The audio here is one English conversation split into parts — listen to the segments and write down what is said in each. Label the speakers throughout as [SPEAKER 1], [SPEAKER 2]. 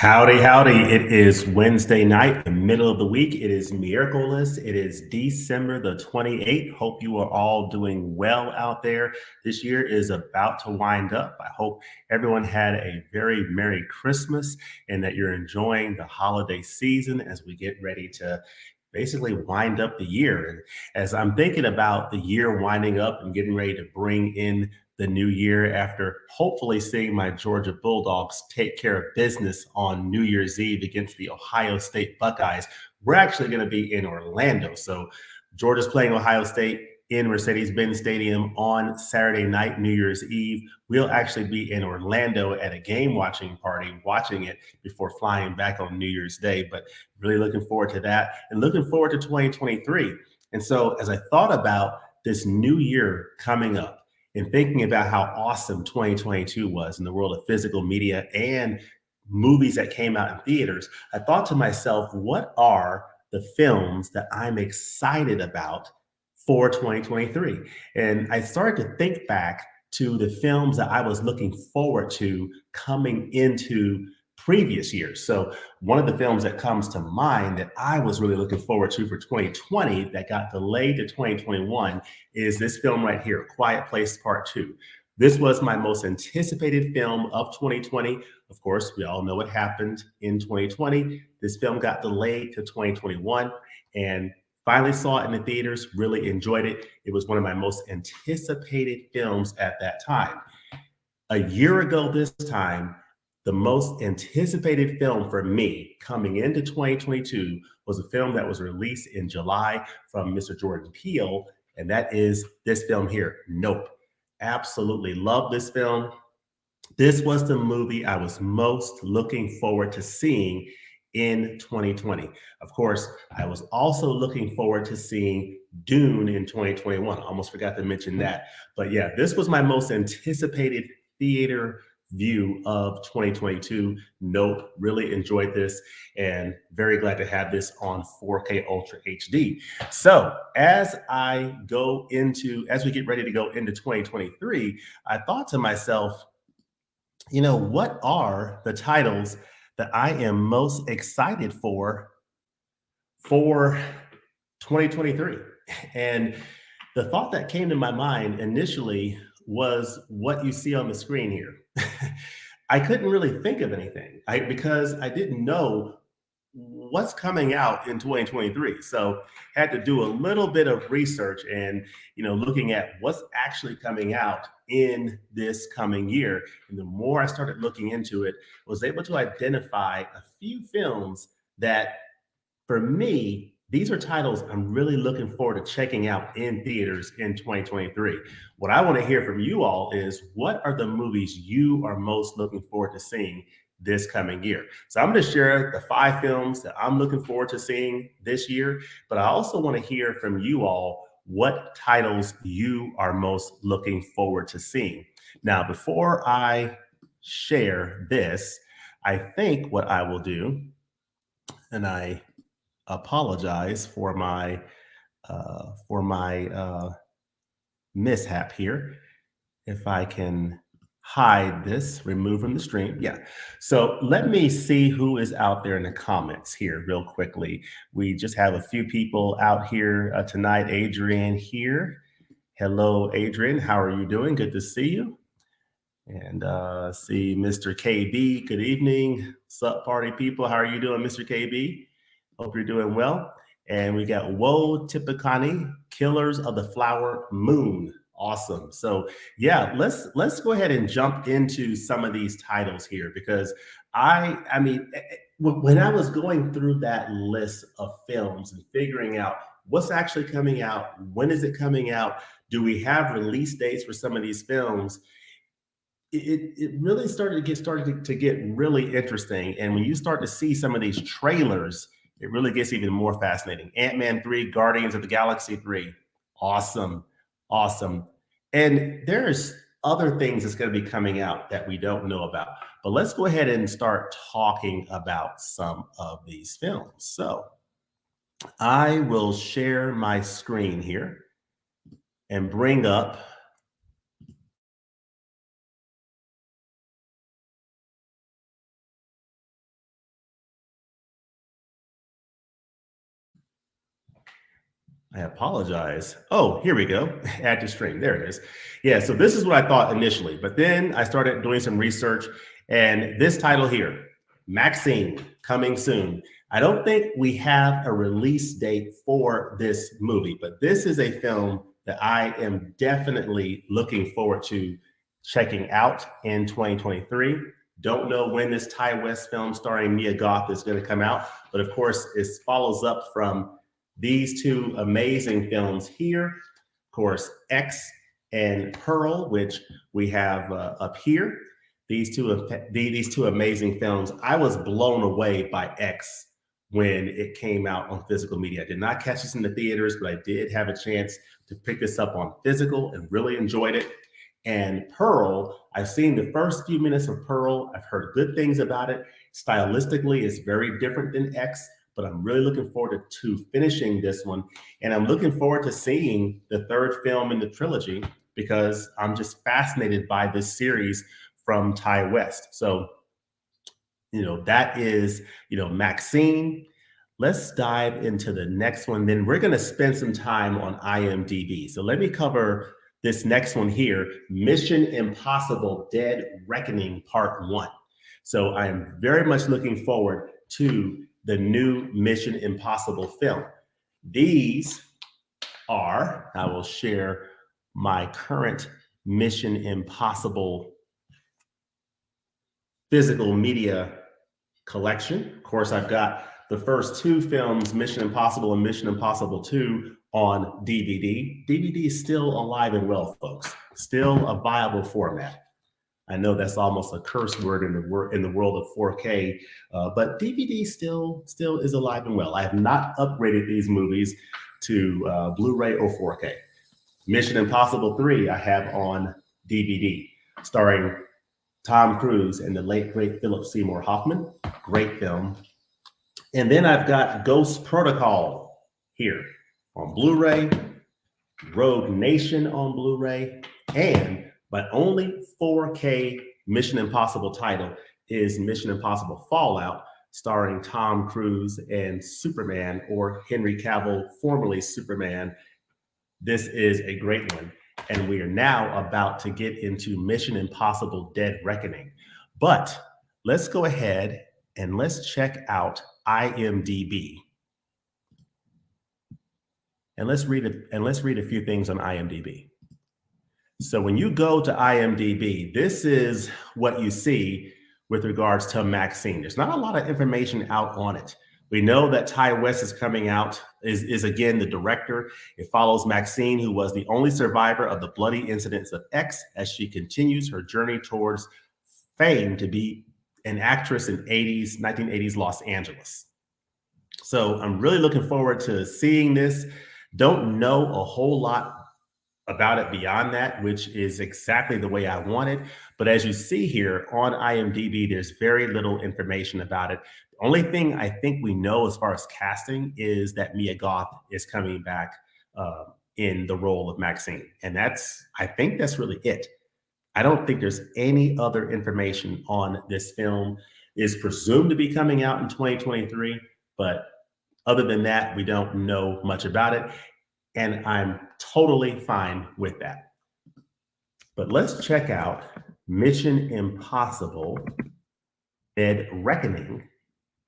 [SPEAKER 1] Howdy, howdy. It is Wednesday night, the middle of the week. It is Miraculous. It is December the 28th. Hope you are all doing well out there. This year is about to wind up. I hope everyone had a very Merry Christmas and that you're enjoying the holiday season as we get ready to basically wind up the year. And as I'm thinking about the year winding up and getting ready to bring in the new year after hopefully seeing my Georgia Bulldogs take care of business on New Year's Eve against the Ohio State Buckeyes. We're actually going to be in Orlando. So Georgia's playing Ohio State in Mercedes-Benz Stadium on Saturday night, New Year's Eve. We'll actually be in Orlando at a game watching party, watching it before flying back on New Year's Day. But really looking forward to that and looking forward to 2023. And so as I thought about this new year coming up, and thinking about how awesome 2022 was in the world of physical media and movies that came out in theaters, I thought to myself, what are the films that I'm excited about for 2023? And I started to think back to the films that I was looking forward to coming into previous years. So one of the films that comes to mind that I was really looking forward to for 2020 that got delayed to 2021 is this film right here, Quiet Place Part Two. This was my most anticipated film of 2020. Of course, we all know what happened in 2020. This film got delayed to 2021 and finally saw it in the theaters, really enjoyed it. It was one of my most anticipated films at that time. A year ago this time, the most anticipated film for me coming into 2022 was a film that was released in July from Mr. Jordan Peele, and that is this film here, Nope. Absolutely love this film. This was the movie I was most looking forward to seeing in 2020. Of course, I was also looking forward to seeing Dune in 2021. Almost forgot to mention that. But yeah, this was my most anticipated theater view of 2022. Nope, really enjoyed this and very glad to have this on 4K Ultra HD. So, as we get ready to go into 2023, I thought to myself, what are the titles that I am most excited for 2023? And the thought that came to my mind initially was what you see on the screen here. I couldn't really think of anything because I didn't know what's coming out in 2023. So had to do a little bit of research and looking at what's actually coming out in this coming year. And the more I started looking into it, was able to identify a few films that for me, these are titles I'm really looking forward to checking out in theaters in 2023. What I want to hear from you all is what are the movies you are most looking forward to seeing this coming year? So I'm going to share the 5 films that I'm looking forward to seeing this year, but I also want to hear from you all what titles you are most looking forward to seeing. Now, before I share this, I think what I will do, and I apologize for my mishap here. If I can hide this, remove from the stream. Yeah. So let me see who is out there in the comments here real quickly. We just have a few people out here tonight. Adrian here. Hello, Adrian. How are you doing? Good to see you. And see Mr. KB. Good evening. Sup, party people? How are you doing, Mr. KB? Hope you're doing well. And we got Woe Tipikani, Killers of the Flower Moon. Awesome. So yeah, let's go ahead and jump into some of these titles here because when I was going through that list of films and figuring out what's actually coming out, when is it coming out, do we have release dates for some of these films? It really started to get really interesting. And when you start to see some of these trailers, it really gets even more fascinating. Ant-Man 3, Guardians of the Galaxy 3. Awesome. Awesome. And there's other things that's going to be coming out that we don't know about. But let's go ahead and start talking about some of these films. So I will share my screen here and bring up I apologize. Oh, here we go. Add to stream. There it is. Yeah, so this is what I thought initially, but then I started doing some research, and this title here, Maxine, coming soon. I don't think we have a release date for this movie, but this is a film that I am definitely looking forward to checking out in 2023. Don't know when this Ty West film starring Mia Goth is going to come out, but of course, it follows up from these two amazing films here. Of course, X and Pearl, which we have up here. These two amazing films. I was blown away by X when it came out on physical media. I did not catch this in the theaters, but I did have a chance to pick this up on physical and really enjoyed it. And Pearl, I've seen the first few minutes of Pearl. I've heard good things about it. Stylistically, it's very different than X, but I'm really looking forward to finishing this one. And I'm looking forward to seeing the third film in the trilogy because I'm just fascinated by this series from Ty West. So, that is, Maxine. Let's dive into the next one. Then we're going to spend some time on IMDb. So let me cover this next one here, Mission Impossible Dead Reckoning Part 1. So I am very much looking forward to the new Mission Impossible film. These are, I will share my current Mission Impossible physical media collection. Of course, I've got the first two films, Mission Impossible and Mission Impossible 2, on DVD. DVD is still alive and well, folks. Still a viable format. I know that's almost a curse word in the world of 4K, but DVD still is alive and well. I have not upgraded these movies to Blu-ray or 4K. Mission Impossible 3 I have on DVD, starring Tom Cruise and the late great Philip Seymour Hoffman. Great film. And then I've got Ghost Protocol here on Blu-ray, Rogue Nation on Blu-ray, and my only 4K Mission Impossible title is Mission Impossible Fallout, starring Tom Cruise and Superman, or Henry Cavill, formerly Superman. This is a great one. And we are now about to get into Mission Impossible Dead Reckoning. But let's go ahead and let's check out IMDb. And let's read a few things on IMDb. So when you go to IMDb, this is what you see with regards to Maxine. There's not a lot of information out on it. We know that Ty West is coming out, is again the director. It follows Maxine, who was the only survivor of the bloody incidents of X, as she continues her journey towards fame to be an actress in 1980s Los Angeles. So I'm really looking forward to seeing this. Don't know a whole lot about it beyond that, which is exactly the way I want it. But as you see here on IMDb, there's very little information about it. The only thing I think we know as far as casting is that Mia Goth is coming back in the role of Maxine. And I think that's really it. I don't think there's any other information on this film. It's presumed to be coming out in 2023, but other than that, we don't know much about it. And I'm totally fine with that. But let's check out Mission Impossible Dead Reckoning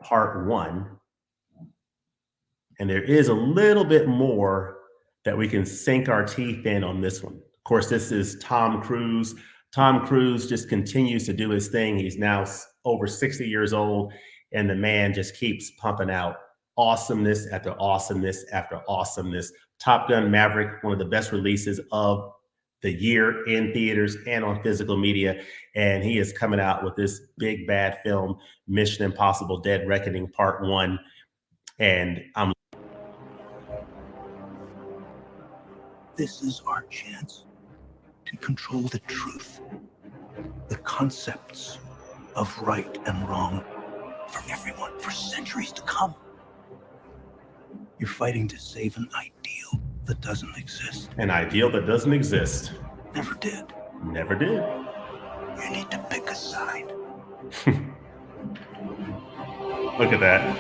[SPEAKER 1] Part 1. And there is a little bit more that we can sink our teeth in on this one. Of course, this is Tom Cruise. Tom Cruise just continues to do his thing. He's now over 60 years old, and the man just keeps pumping out awesomeness after awesomeness after awesomeness. Top Gun Maverick, one of the best releases of the year in theaters and on physical media. And he is coming out with this big bad film, Mission Impossible Dead Reckoning Part 1. And
[SPEAKER 2] this is our chance to control the truth, the concepts of right and wrong for everyone for centuries to come. You're fighting to save an ideal that doesn't exist.
[SPEAKER 1] An ideal that doesn't exist.
[SPEAKER 2] Never did.
[SPEAKER 1] Never did.
[SPEAKER 2] You need to pick a side.
[SPEAKER 1] Look at that.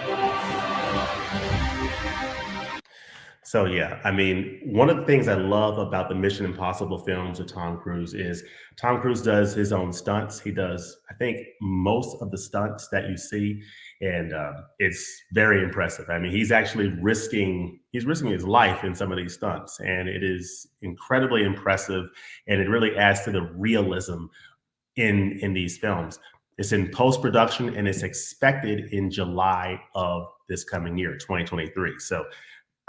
[SPEAKER 1] So yeah, I mean, one of the things I love about the Mission Impossible films with Tom Cruise is Tom Cruise does his own stunts. He does, I think, most of the stunts that you see, and it's very impressive. I mean, he's risking his life in some of these stunts, and it is incredibly impressive, and it really adds to the realism in these films. It's in post production, and it's expected in July of this coming year, 2023. So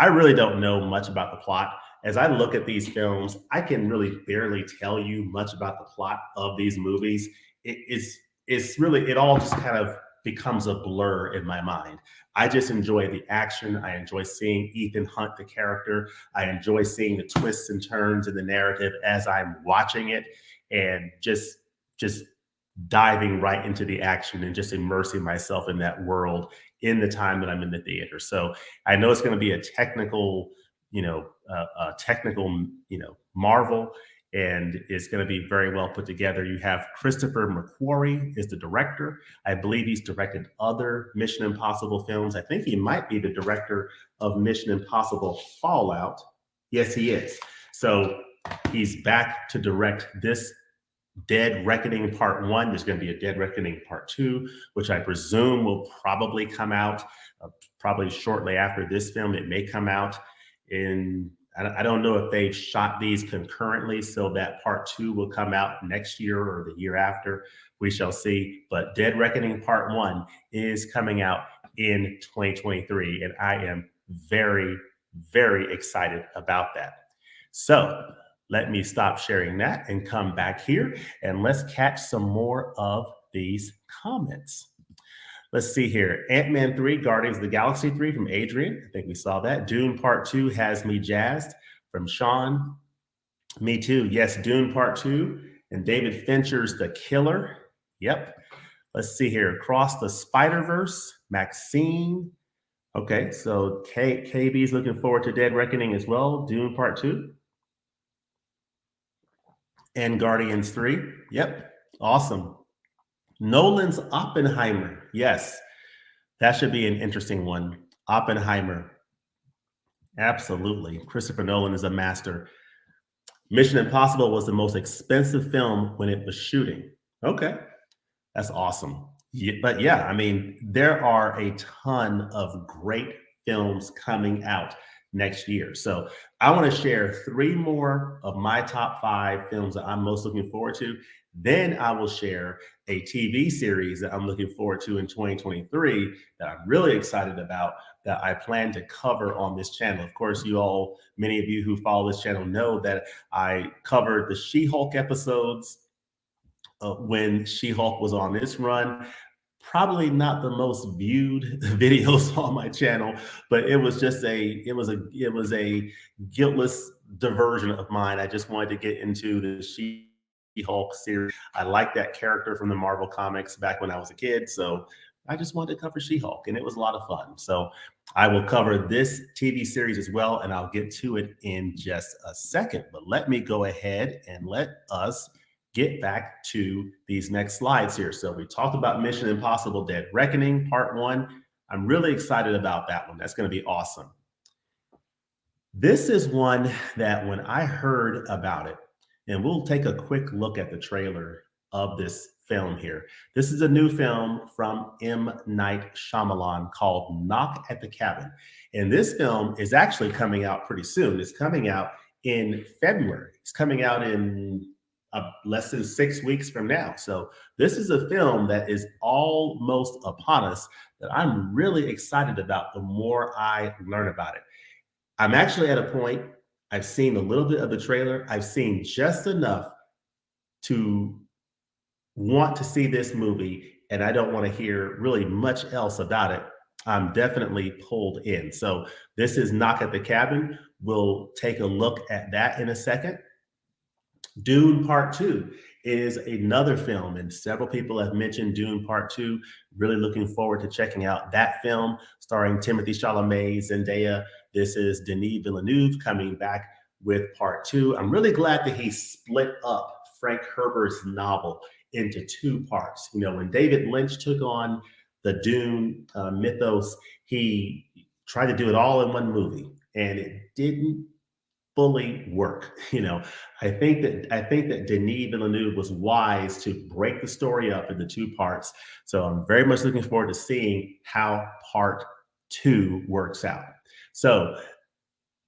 [SPEAKER 1] I really don't know much about the plot. As I look at these films, I can really barely tell you much about the plot of these movies. It's really, it all just kind of becomes a blur in my mind. I just enjoy the action. I enjoy seeing Ethan Hunt, the character. I enjoy seeing the twists and turns in the narrative as I'm watching it, and just diving right into the action and just immersing myself in that world in the time that I'm in the theater. So I know it's going to be a technical, marvel, and it's going to be very well put together. You have Christopher McQuarrie is the director. I believe he's directed other Mission Impossible films. I think he might be the director of Mission Impossible Fallout. Yes, he is. So he's back to direct this Dead Reckoning Part 1. There's going to be a Dead Reckoning Part 2, which I presume will probably come out probably shortly after this film. It may come out in, I don't know if they've shot these concurrently so that Part 2 will come out next year or the year after. We shall see. But Dead Reckoning Part 1 is coming out in 2023, and I am very, very excited about that. So let me stop sharing that and come back here, and let's catch some more of these comments. Let's see here. Ant-Man 3, Guardians of the Galaxy 3 from Adrian. I think we saw that. Dune Part 2 has me jazzed from Sean. Me too. Yes, Dune Part 2 and David Fincher's The Killer. Yep. Let's see here. Across the Spider-Verse, Maxine. Okay, so KB's looking forward to Dead Reckoning as well. Dune Part 2. And Guardians 3. Yep. Awesome. Nolan's Oppenheimer. Yes. That should be an interesting one. Oppenheimer. Absolutely. Christopher Nolan is a master. Mission Impossible was the most expensive film when it was shooting. Okay. That's awesome. Yeah, but yeah, I mean, there are a ton of great films coming out next year. So I want to share 3 more of my top 5 films that I'm most looking forward to. Then I will share a TV series that I'm looking forward to in 2023 that I'm really excited about, that I plan to cover on this channel. Of course, many of you who follow this channel know that I covered the She-Hulk episodes when She-Hulk was on this run. Probably not the most viewed videos on my channel, but it was a guiltless diversion of mine. I just wanted to get into the She-Hulk series. I liked that character from the Marvel comics back when I was a kid, so I just wanted to cover She-Hulk, and it was a lot of fun. So I will cover this TV series as well, and I'll get to it in just a second. But let me go ahead and let us get back to these next slides here. So we talked about Mission Impossible Dead Reckoning Part 1. I'm really excited about that one. That's going to be awesome. This is one that when I heard about it, and we'll take a quick look at the trailer of this film here. This is a new film from M. Night Shyamalan called Knock at the Cabin. And this film is actually coming out pretty soon. It's coming out in February. It's coming out in less than 6 weeks from now. So this is a film that is almost upon us that I'm really excited about the more I learn about it. I'm actually at a point, I've seen a little bit of the trailer. I've seen just enough to want to see this movie, and I don't want to hear really much else about it. I'm definitely pulled in. So this is Knock at the Cabin. We'll take a look at that in a second. Dune Part 2 is another film, and several people have mentioned Dune Part 2. Really looking forward to checking out that film starring Timothée Chalamet, Zendaya. This is Denis Villeneuve coming back with Part 2. I'm really glad that he split up Frank Herbert's novel into 2 parts. You know, when David Lynch took on the Dune mythos, he tried to do it all in one movie. and it didn't fully work. I think that Denis Villeneuve was wise to break the story up into two parts. So I'm very much looking forward to seeing how part two works out. So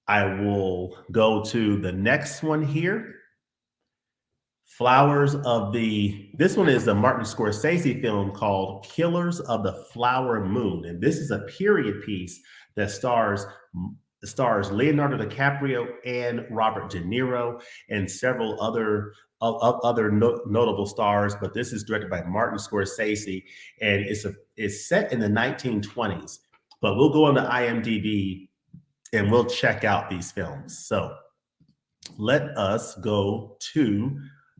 [SPEAKER 1] I will go to the next one here. This one is a Martin Scorsese film called Killers of the Flower Moon. And this is a period piece that stars Leonardo DiCaprio and Robert De Niro and several other notable stars. But this is directed by Martin Scorsese, and it's set in the 1920s. But we'll go on to IMDb and we'll check out these films. So let us go to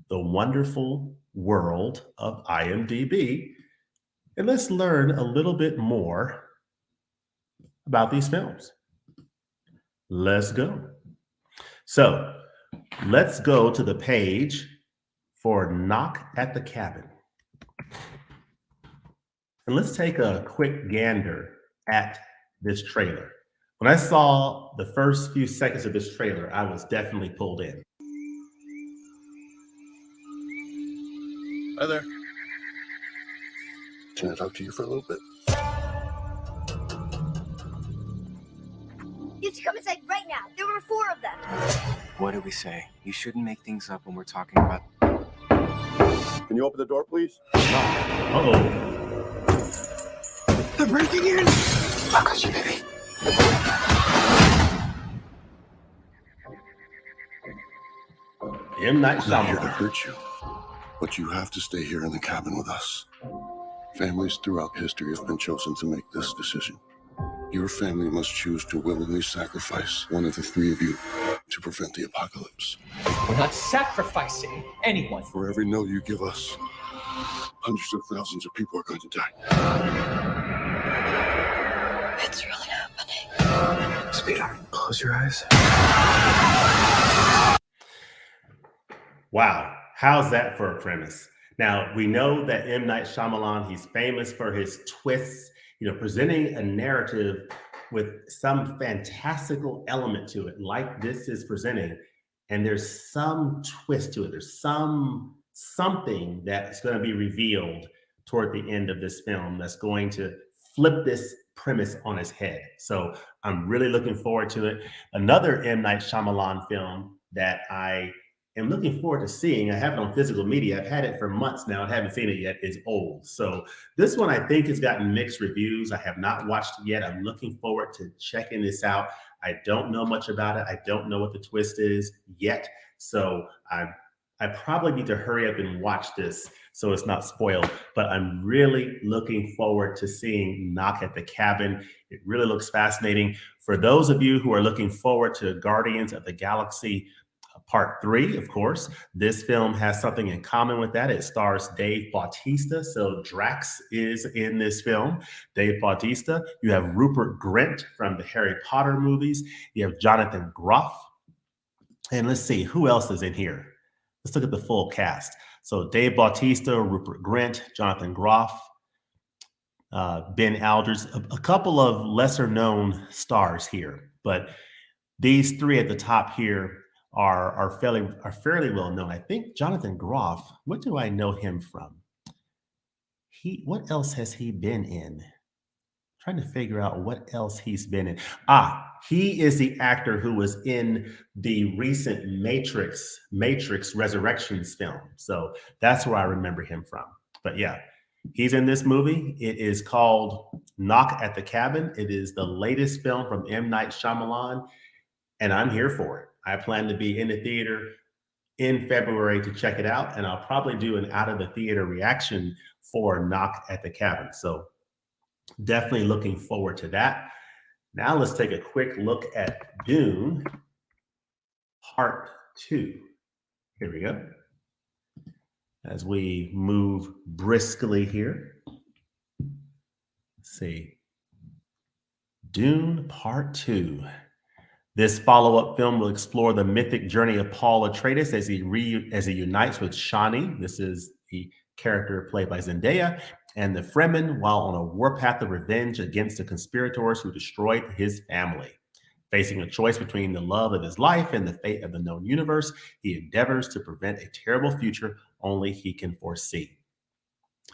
[SPEAKER 1] the wonderful world of IMDb, and let's learn a little bit more about these films. Let's go. So let's go to the page for Knock at the Cabin. And let's take a quick gander at this trailer. When I saw the first few seconds of this trailer, I was definitely pulled in.
[SPEAKER 3] Hi there. Can I talk to you for a little bit?
[SPEAKER 4] You have to come inside right now. There were 4 of them.
[SPEAKER 5] What did we say? You shouldn't make things up when we're talking about...
[SPEAKER 3] Can you open the door, please?
[SPEAKER 1] Uh-oh.
[SPEAKER 5] They're breaking in! I'll got you, baby.
[SPEAKER 1] M. Night
[SPEAKER 3] I'm not here to
[SPEAKER 1] Shyamalan.
[SPEAKER 3] hurt you, but you have to stay here in the cabin with us. Families throughout history have been chosen to make this decision. Your family must choose to willingly sacrifice one of the 3 of you to prevent the apocalypse.
[SPEAKER 6] We're not sacrificing anyone.
[SPEAKER 3] For every no you give us, hundreds of thousands of people are going to die.
[SPEAKER 4] It's really happening.
[SPEAKER 5] Sweetheart, close your eyes.
[SPEAKER 1] Wow, how's that for a premise? Now, we know that M. Night Shyamalan, he's famous for his twists, presenting a narrative with some fantastical element to it, like this is presenting. And there's some twist to it. There's something that's going to be revealed toward the end of this film that's going to flip this premise on its head. So I'm really looking forward to it. Another M. Night Shyamalan film that I am looking forward to seeing, I have it on physical media. I've had it for months now. I haven't seen it yet. Is Old. So this one I think has gotten mixed reviews. I have not watched it yet. I'm looking forward to checking this out. I don't know much about it. I don't know what the twist is yet. So I probably need to hurry up and watch this so it's not spoiled. But I'm really looking forward to seeing Knock at the Cabin. It really looks fascinating. For those of you who are looking forward to Guardians of the Galaxy Part 3, of course, this film has something in common with that. It stars Dave Bautista. So Drax is in this film. Dave Bautista. You have Rupert Grint from the Harry Potter movies. You have Jonathan Groff. And let's see, who else is in here? Let's look at the full cast. So Dave Bautista, Rupert Grint, Jonathan Groff, Ben Alders, a couple of lesser known stars here. But these 3 at the top here are fairly well known. I think Jonathan Groff, what do I know him from? What else has he been in? Trying to figure out what else he's been in. He is the actor who was in the recent Matrix Resurrections film. So that's where I remember him from. But yeah, he's in this movie. It is called Knock at the Cabin. It is the latest film from M. Night Shyamalan, and I'm here for it. I plan to be in the theater in February to check it out, and I'll probably do an out of the theater reaction for Knock at the Cabin. So definitely looking forward to that. Now let's take a quick look at Dune Part 2. Here we go. As we move briskly here. Let's see. Dune Part 2. This follow-up film will explore the mythic journey of Paul Atreides as he unites with Shani. This is the character played by Zendaya, and the Fremen while on a warpath of revenge against the conspirators who destroyed his family. Facing a choice between the love of his life and the fate of the known universe, he endeavors to prevent a terrible future only he can foresee.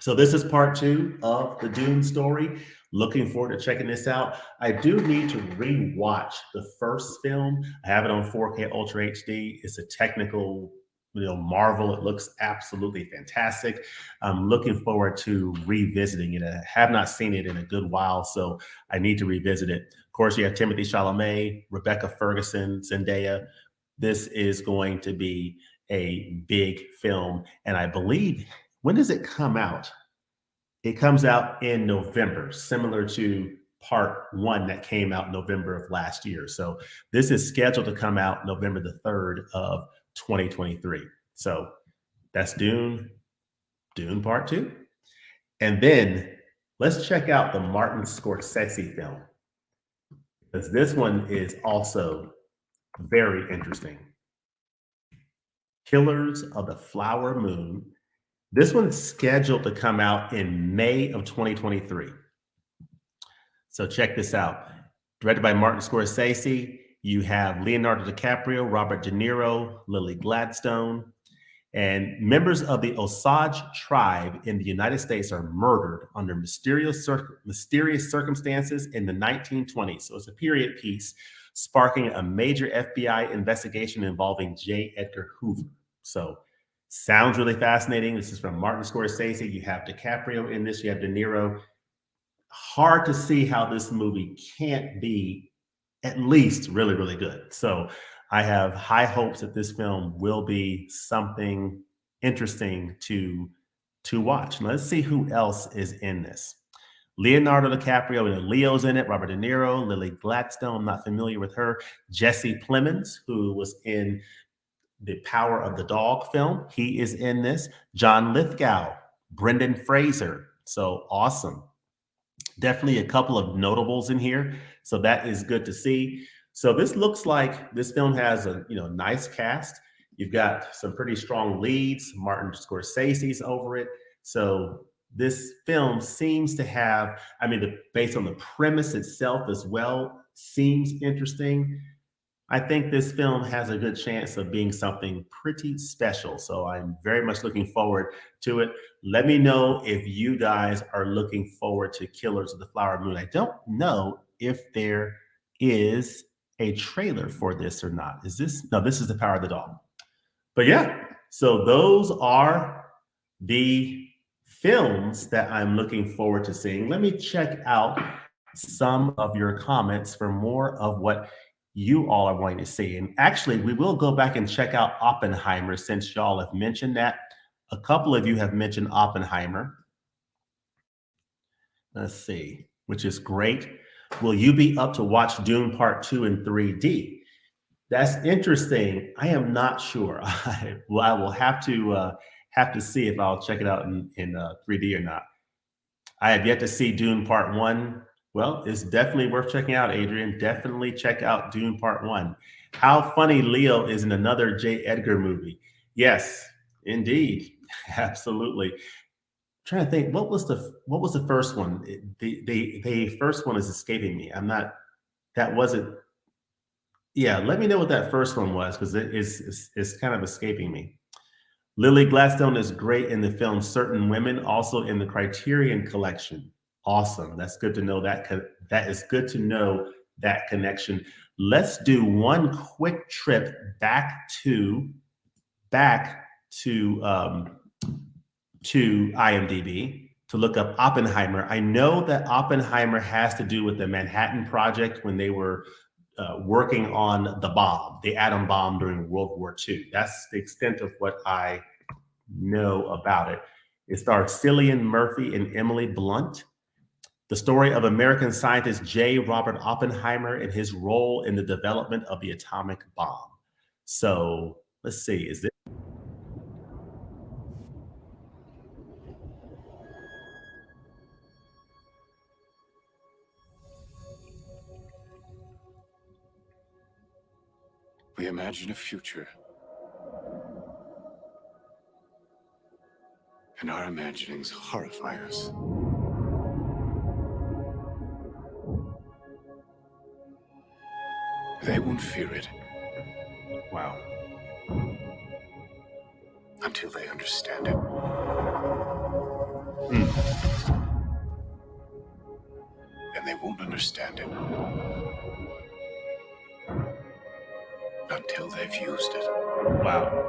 [SPEAKER 1] So this is part 2 of the Dune story. Looking forward to checking this out. I do need to rewatch the first film. I have it on 4K Ultra HD. It's a technical, marvel. It looks absolutely fantastic. I'm looking forward to revisiting it. I have not seen it in a good while, so I need to revisit it. Of course, you have Timothy Chalamet, Rebecca Ferguson, Zendaya. This is going to be a big film, and I believe, when does it come out? It comes out in November, similar to part 1 that came out November of last year. So this is scheduled to come out November the 3rd of 2023. So that's Dune part 2. And then let's check out the Martin Scorsese film, because this one is also very interesting. Killers of the Flower Moon. This one's scheduled to come out in May of 2023. So check this out. Directed by Martin Scorsese, you have Leonardo DiCaprio, Robert De Niro, Lily Gladstone, and members of the Osage tribe in the United States are murdered under mysterious circumstances in the 1920s. So it's a period piece sparking a major FBI investigation involving J. Edgar Hoover. So sounds really fascinating. This is from Martin Scorsese. You have DiCaprio in this, you have De Niro. Hard to see how this movie can't be at least really, really good. So I have high hopes that this film will be something interesting to watch. Let's see who else is in this. Leonardo DiCaprio, and Leo's in it. Robert De Niro, Lily Gladstone, I'm not familiar with her. Jesse Plemons, who was in the Power of the Dog film, he is in this. John Lithgow, Brendan Fraser. So awesome. Definitely a couple of notables in here. So that is good to see. So this looks like this film has a nice cast. You've got some pretty strong leads. Martin Scorsese's over it. So this film seems to have, based on the premise itself as well, seems interesting. I think this film has a good chance of being something pretty special. So I'm very much looking forward to it. Let me know if you guys are looking forward to Killers of the Flower Moon. I don't know if there is a trailer for this or not. Is this? No, this is The Power of the Dog. But yeah, so those are the films that I'm looking forward to seeing. Let me check out some of your comments for more of what you all are wanting to see. And actually, we will go back and check out Oppenheimer, since y'all have mentioned that. A couple of you have mentioned Oppenheimer. Let's see, which is great. Will you be up to watch Dune Part 2 in 3D? That's interesting. I am not sure. I will have to see if I'll check it out in 3D or not. I have yet to see Dune Part 1. Well, it's definitely worth checking out, Adrian. Definitely check out Dune Part 1. How funny Leo is in another J. Edgar movie. Yes, indeed. Absolutely. I'm trying to think, what was the first one? The first one is escaping me. Yeah, let me know what that first one was, because it's kind of escaping me. Lily Gladstone is great in the film Certain Women, also in the Criterion Collection. Awesome. That's good to know. That is good to know that connection. Let's do one quick trip back to IMDb to look up Oppenheimer. I know that Oppenheimer has to do with the Manhattan Project when they were working on the bomb, the atom bomb during World War II. That's the extent of what I know about it. It stars Cillian Murphy and Emily Blunt. The story of American scientist J. Robert Oppenheimer and his role in the development of the atomic bomb. So let's see, is this?
[SPEAKER 7] We imagine a future. And our imaginings horrify us. They won't fear it
[SPEAKER 1] Wow.
[SPEAKER 7] until they understand it. And they won't understand it until they've used it.
[SPEAKER 1] Wow.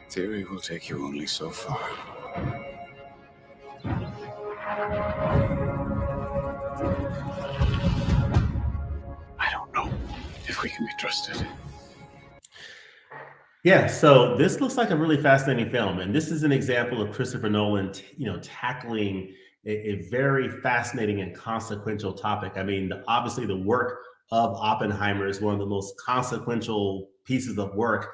[SPEAKER 7] Theory will take you only so far. I don't know if we can be trusted.
[SPEAKER 1] Yeah, so this looks like a really fascinating film, and this is an example of Christopher Nolan, tackling a very fascinating and consequential topic. I mean, obviously, the work of Oppenheimer is one of the most consequential pieces of work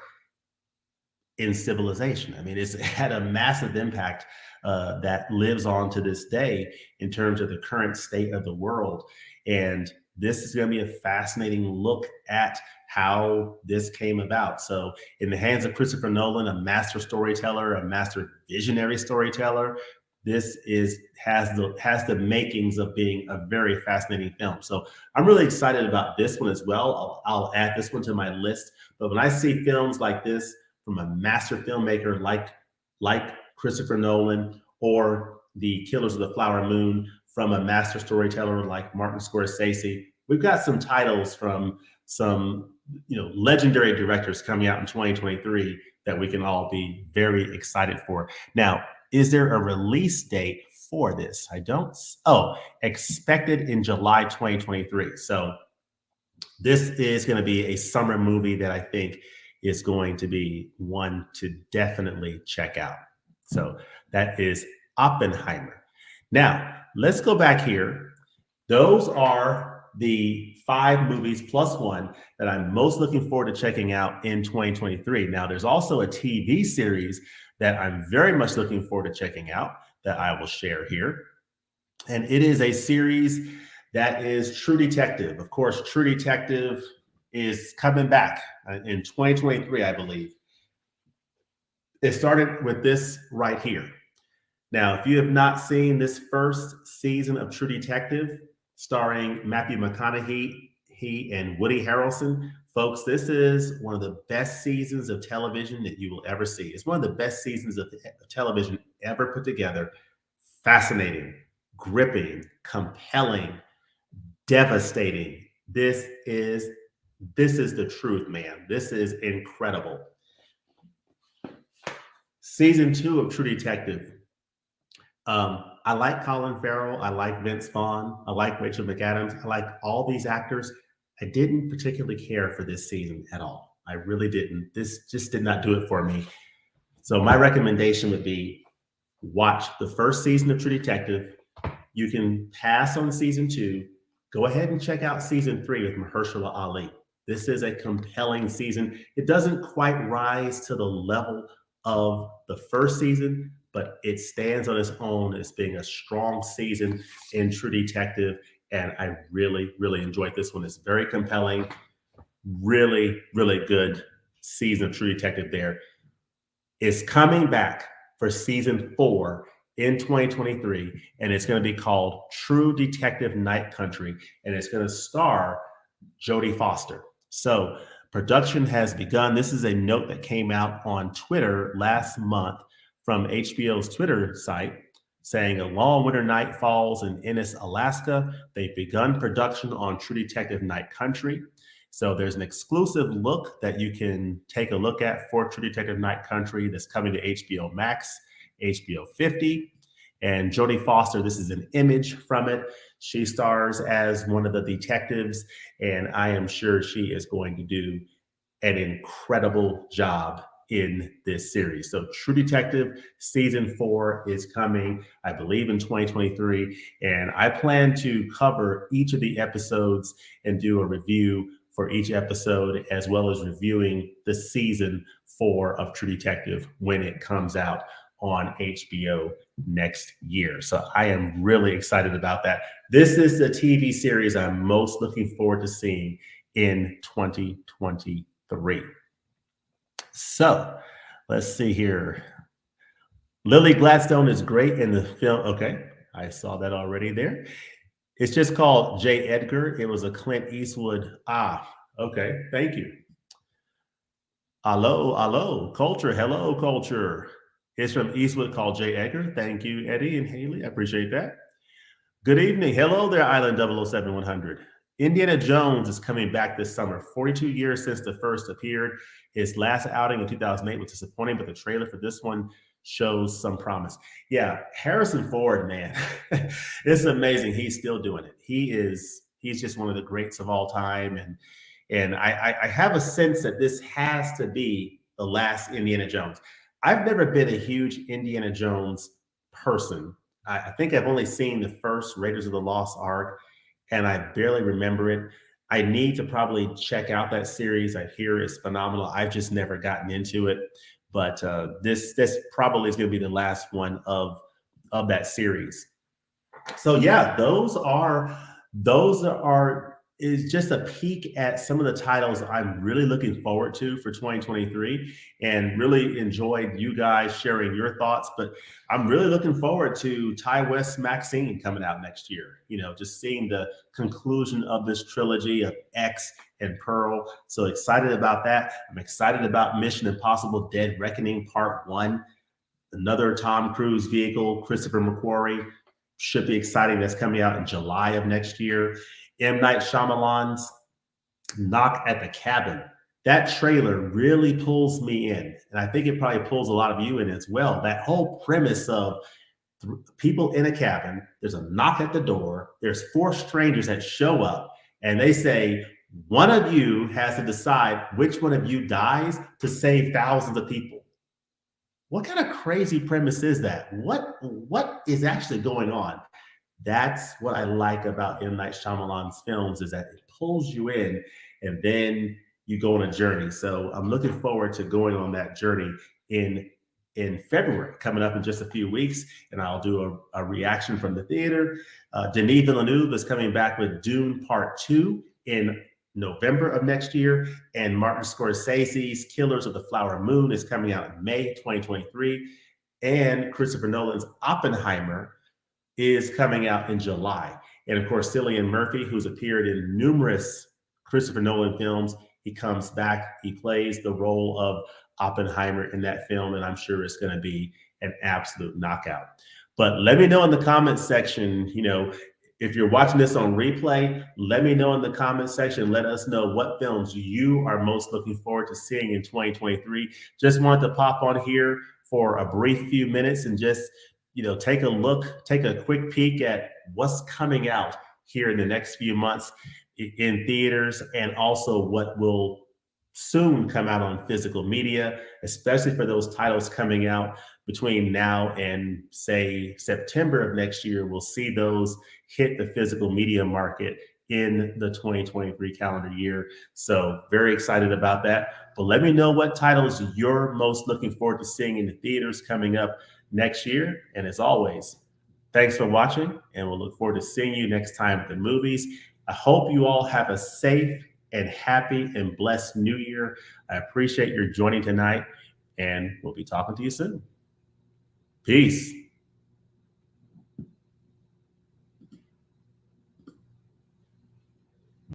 [SPEAKER 1] in civilization. I mean, it's had a massive impact that lives on to this day in terms of the current state of the world. And this is going to be a fascinating look at how this came about. So, in the hands of Christopher Nolan, a master storyteller, a master visionary storyteller, this has the makings of being a very fascinating film. So, I'm really excited about this one as well. I'll add this one to my list. But when I see films like this from a master filmmaker like Christopher Nolan, or the Killers of the Flower Moon from a master storyteller like Martin Scorsese, we've got some titles from some legendary directors coming out in 2023 that we can all be very excited for. Now, is there a release date for this? Expected in July 2023. So this is going to be a summer movie that I think is going to be one to definitely check out. So that is Oppenheimer. Now, let's go back here. Those are the 5 movies plus one that I'm most looking forward to checking out in 2023. Now, there's also a TV series that I'm very much looking forward to checking out that I will share here. And it is a series that is True Detective. Of course, True Detective is coming back in 2023, I believe. It started with this right here. Now, if you have not seen this first season of True Detective, starring Matthew McConaughey and Woody Harrelson, folks, this is one of the best seasons of television that you will ever see. It's one of the best seasons of television ever put together. Fascinating, gripping, compelling, devastating. This is the truth, man. This is incredible. Season 2 of True Detective. I like Colin Farrell. I like Vince Vaughn. I like Rachel McAdams. I like all these actors. I didn't particularly care for this season at all. I really didn't. This just did not do it for me. So my recommendation would be watch the first season of True Detective. You can pass on season 2. Go ahead and check out season 3 with Mahershala Ali. This is a compelling season. It doesn't quite rise to the level of the first season, but it stands on its own as being a strong season in True Detective. And I really, really enjoyed this one. It's very compelling, really, really good season of True Detective there. It's coming back for season 4 in 2023, and it's going to be called True Detective Night Country, and it's going to star Jodie Foster. So production has begun. This is a note that came out on Twitter last month from HBO's Twitter site saying a long winter night falls in Ennis, Alaska. They've begun production on True Detective Night Country. So there's an exclusive look that you can take a look at for True Detective Night Country that's coming to HBO Max, HBO 50. And Jodie Foster, this is an image from it. She stars as one of the detectives, and I am sure she is going to do an incredible job in this series. So True Detective season 4 is coming, I believe, in 2023. And I plan to cover each of the episodes and do a review for each episode, as well as reviewing the season 4 of True Detective when it comes out on HBO next year. So I am really excited about that. This is the TV series I'm most looking forward to seeing in 2023. So let's see here. Lily Gladstone is great in the film. Okay. I saw that already there. It's just called J. Edgar. It was a Clint Eastwood. Ah, okay. Thank you. Hello, hello, culture. Hello, culture. It's from Eastwood called J. Edgar. Thank you, Eddie and Haley. I appreciate that. Good evening. Hello there, Island 007-100. Indiana Jones is coming back this summer. 42 years since the first appeared. His last outing in 2008 was disappointing, but the trailer for this one shows some promise. Yeah, Harrison Ford, man, it's amazing. He's still doing it. He's just one of the greats of all time, and I have a sense that this has to be the last Indiana Jones. I've never been a huge Indiana Jones person. I think I've only seen the first Raiders of the Lost Ark, and I barely remember it. I need to probably check out that series. I hear it's phenomenal. I've just never gotten into it, but this probably is going to be the last one of that series. So yeah, those are is just a peek at some of the titles I'm really looking forward to for 2023, and really enjoyed you guys sharing your thoughts. But I'm really looking forward to Ty West Maxine coming out next year. You know, just seeing the conclusion of this trilogy of X and Pearl. So excited about that. I'm excited about Mission Impossible Dead Reckoning Part 1. Another Tom Cruise vehicle, Christopher McQuarrie. Should be exciting. That's coming out in July of next year. M. Night Shyamalan's Knock at the Cabin. That trailer really pulls me in. And I think it probably pulls a lot of you in as well. That whole premise of people in a cabin, there's a knock at the door, there's 4 strangers that show up, and they say, one of you has to decide which one of you dies to save thousands of people. What kind of crazy premise is that? What is actually going on? That's what I like about M. Night Shyamalan's films, is that it pulls you in and then you go on a journey. So I'm looking forward to going on that journey in February, coming up in just a few weeks, and I'll do a reaction from the theater. Denis Villeneuve is coming back with Dune Part 2 in November of next year, and Martin Scorsese's Killers of the Flower Moon is coming out in May 2023, and Christopher Nolan's Oppenheimer is coming out in July. And of course, Cillian Murphy, who's appeared in numerous Christopher Nolan films, he comes back, he plays the role of Oppenheimer in that film, and I'm sure it's going to be an absolute knockout. But let me know in the comments section, you know, if you're watching this on replay, let me know in the comment section. Let us know what films you are most looking forward to seeing in 2023. Just wanted to pop on here for a brief few minutes and just, you know, take a look, take a quick peek at what's coming out here in the next few months in theaters, and also what will soon come out on physical media, especially for those titles coming out between now and say September of next year. We'll see those hit the physical media market in the 2023 calendar year. So very excited about that. But let me know what titles you're most looking forward to seeing in the theaters coming up next year. And as always, thanks for watching, and we'll look forward to seeing you next time at the movies. I hope you all have a safe and happy and blessed New Year. I appreciate your joining tonight, and we'll be talking to you soon. Peace.